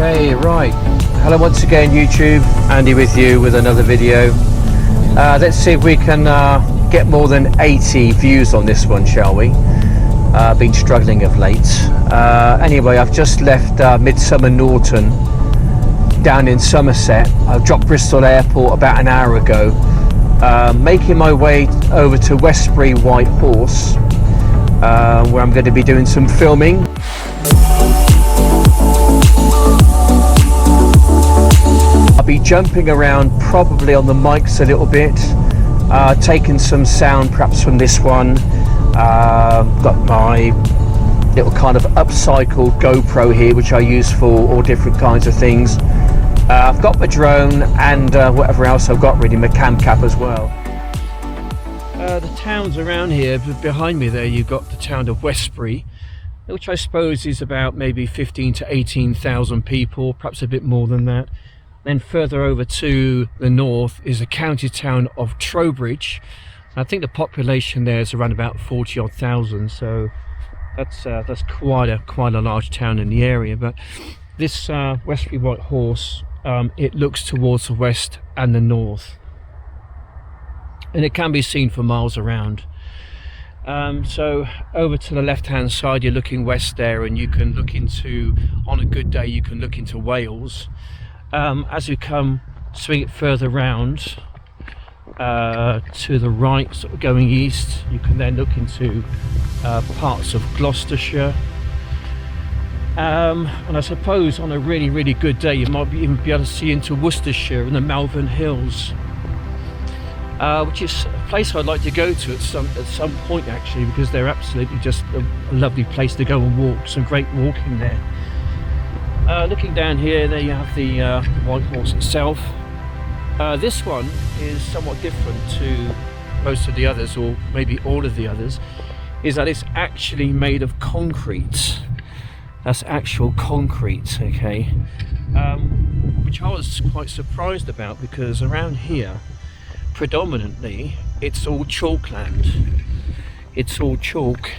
Okay, right. Hello once again, YouTube. Andy with you with another video. Let's see if we can get more than 80 views on this one, shall we? Been struggling of late. Anyway, I've just left Midsummer Norton down in Somerset. I've dropped Bristol Airport about an hour ago. Making my way over to Westbury White Horse, where I'm going to be doing some filming. I'll be jumping around probably on the mics a little bit, taking some sound perhaps from this one. Got my little kind of upcycled GoPro here, which I use for all different kinds of things. I've got my drone and whatever else I've got, really, my cam cap as well. The towns around here, behind me there, you've got the town of Westbury, which I suppose is about maybe 15 to 18,000 people, perhaps a bit more than that. Then further over to the north is the county town of Trowbridge. I think the population there is around about 40 odd thousand, so that's quite a large town in the area. But this Westbury White Horse, it looks towards the west and the north, and it can be seen for miles around. So over to the left hand side, you're looking west there, and you can look into, on a good day, you can look into Wales. As we swing it further round to the right, sort of going east, you can then look into parts of Gloucestershire. And I suppose on a really good day, you might even be able to see into Worcestershire and the Malvern Hills, which is a place I'd like to go to at some point, actually, because they're absolutely just a lovely place to go and walk. Some great walking there. Looking down here, there you have the White Horse itself. This one is somewhat different to most of the others, or maybe all of the others, is that it's actually made of concrete. That's actual concrete, okay, which I was quite surprised about, because around here predominantly it's all chalkland. It's all chalk.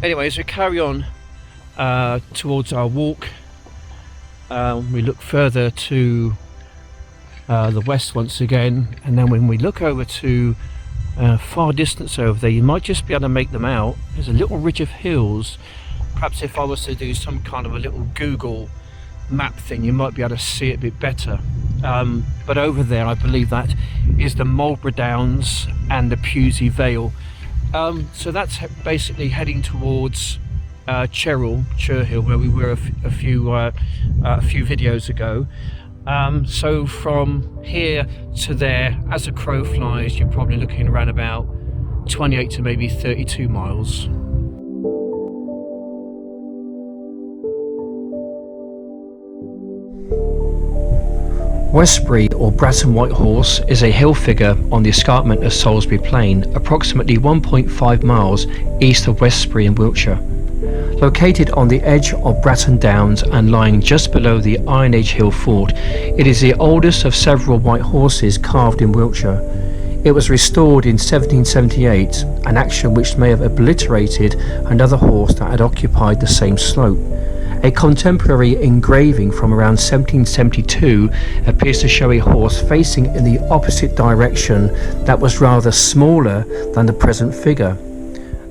Anyway, as we carry on towards our walk, we look further to the west once again, and then when we look over to far distance over there, you might just be able to make them out. There's a little ridge of hills. Perhaps if I was to do some kind of a little Google map thing, you might be able to see it a bit better. But over there, I believe that is the Bratton Downs and the Pewsey Vale. So that's basically heading towards Cherhill, where we were a few videos ago. So from here to there, as a crow flies, you're probably looking around about 28 to maybe 32 miles. Westbury, or Bratton White Horse, is a hill figure on the escarpment of Salisbury Plain, approximately 1.5 miles east of Westbury in Wiltshire. Located on the edge of Bratton Downs and lying just below the Iron Age hill fort, it is the oldest of several white horses carved in Wiltshire. It was restored in 1778, an action which may have obliterated another horse that had occupied the same slope. A contemporary engraving from around 1772 appears to show a horse facing in the opposite direction that was rather smaller than the present figure.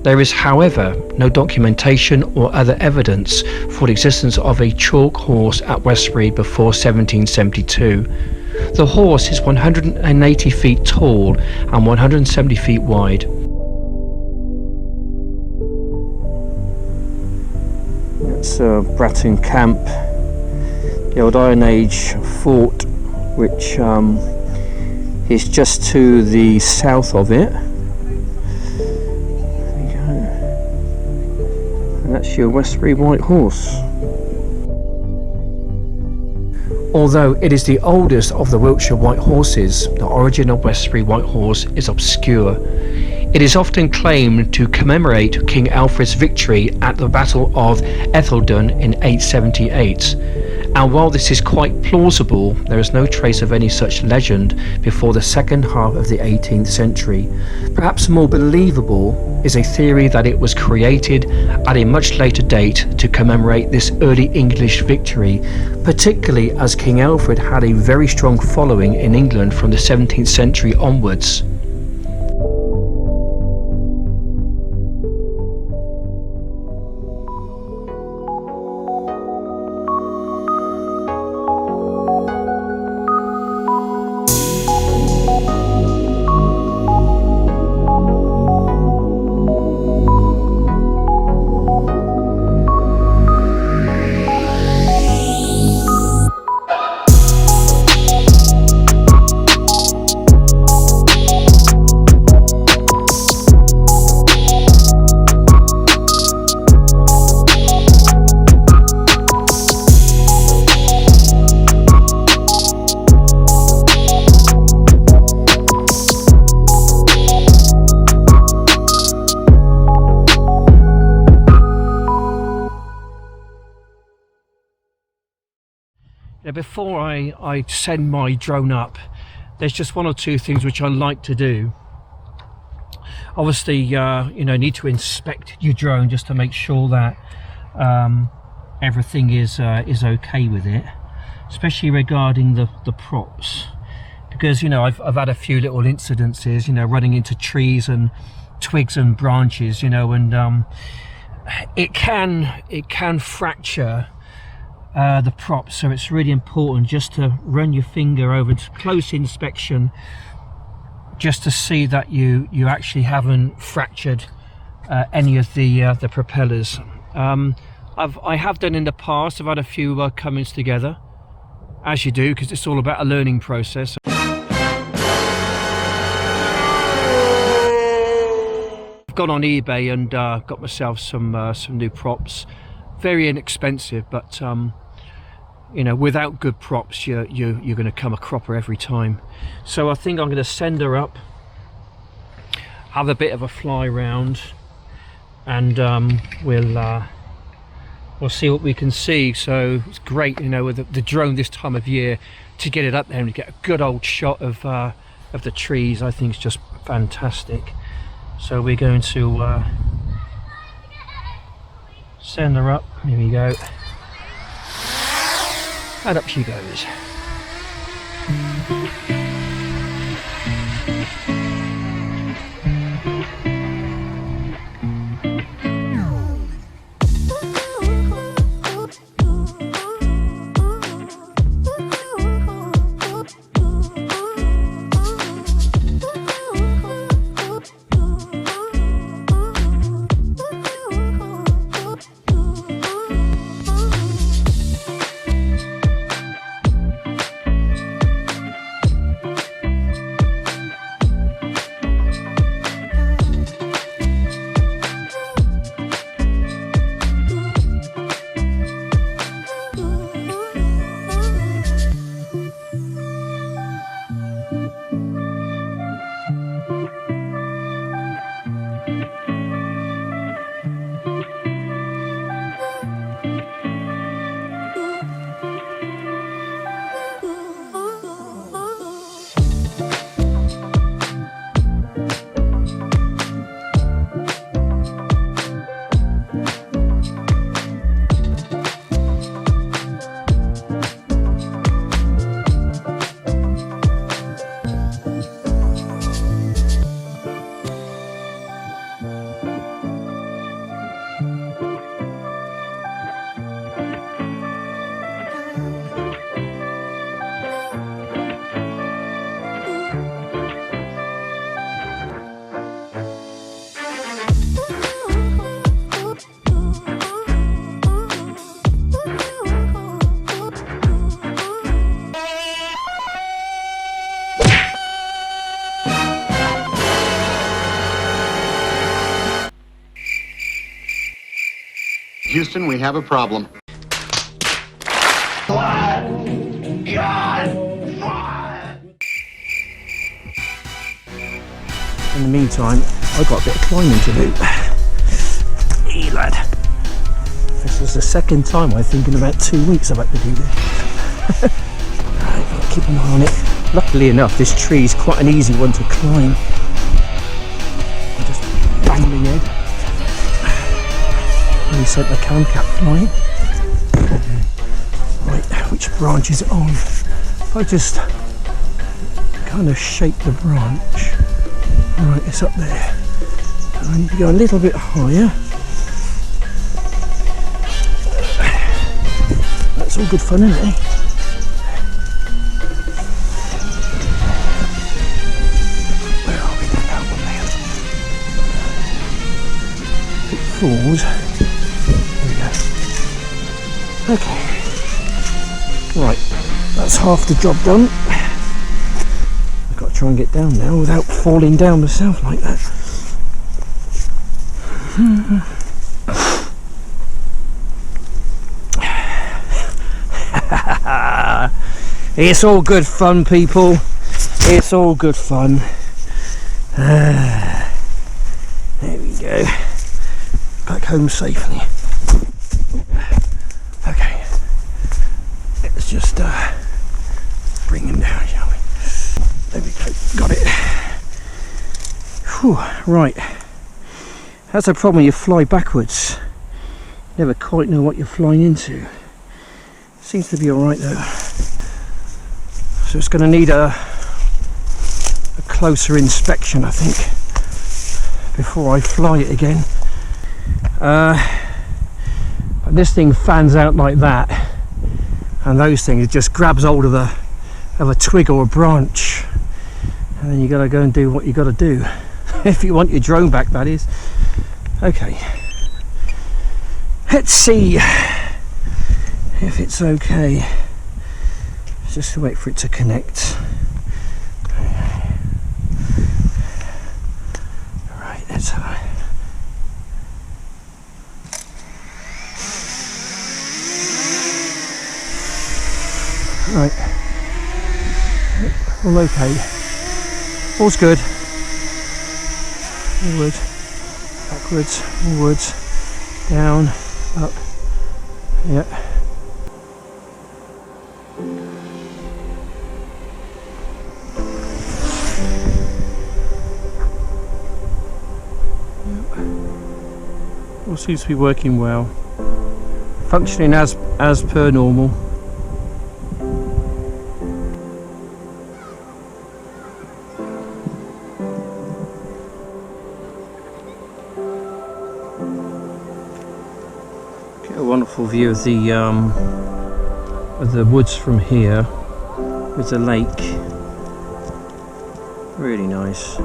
There is, however, no documentation or other evidence for the existence of a chalk horse at Westbury before 1772. The horse is 180 feet tall and 170 feet wide. That's Bratton Camp, the old Iron Age fort, which is just to the south of it. That's your Westbury White Horse. Although it is the oldest of the Wiltshire White Horses, the origin of Westbury White Horse is obscure. It is often claimed to commemorate King Alfred's victory at the Battle of Ethelden in 878, And while this is quite plausible, there is no trace of any such legend before the second half of the 18th century. Perhaps more believable is a theory that it was created at a much later date to commemorate this early English victory, particularly as King Alfred had a very strong following in England from the 17th century onwards. Before I send my drone up, there's just one or two things which I like to do. Obviously, you know, need to inspect your drone just to make sure that everything is okay with it, especially regarding the props, because, you know, I've had a few little incidences, you know, running into trees and twigs and branches, you know, and it can fracture the props, so it's really important just to run your finger over to close inspection, just to see that you actually haven't fractured any of the propellers. I have done in the past. I've had a few comings together, as you do, because it's all about a learning process. I've gone on eBay and got myself some new props. Very inexpensive, but you know, without good props, you're going to come a cropper every time. So I think I'm going to send her up, have a bit of a fly round, and we'll see what we can see. So it's great, you know, with the drone this time of year, to get it up there and get a good old shot of the trees. I think it's just fantastic. So we're going to send her up. Here we go, and up she goes. Houston, we have a problem. In the meantime, I've got a bit of climbing to do. Hey lad, let's This is the second time I think in about 2 weeks I've had to do this. Right, I'll keep an eye on it. Luckily enough, this tree is quite an easy one to climb. I just bang my head. And sent the cam cap flying. Right, which branch is it on? If I just kind of shake the branch. Right, it's up there. I need to go a little bit higher. That's all good fun, isn't it? Where are we then? That one there. It falls. There we go. Okay. Right, that's half the job done. I've got to try and get down now without falling down myself like that. It's all good fun, people. It's all good fun. There we go. Back home safely. Okay. Let's just bring him down, shall we? There we go. Got it. Whew. Right. That's a problem when you fly backwards. Never quite know what you're flying into. Seems to be alright though. So it's going to need a closer inspection, I think, before I fly it again. But this thing fans out like that, and those things, it just grabs hold of a twig or a branch, and then you got to go and do what you got to do if you want your drone back, that is. Okay, let's see if it's okay. Just to wait for it to connect. Right, that's all right. Right, all okay. All's good. Forward, backwards, forwards, down, up. Yeah. All seems to be working well. Functioning as per normal. Get a wonderful view of the woods from here with the lake. Really nice.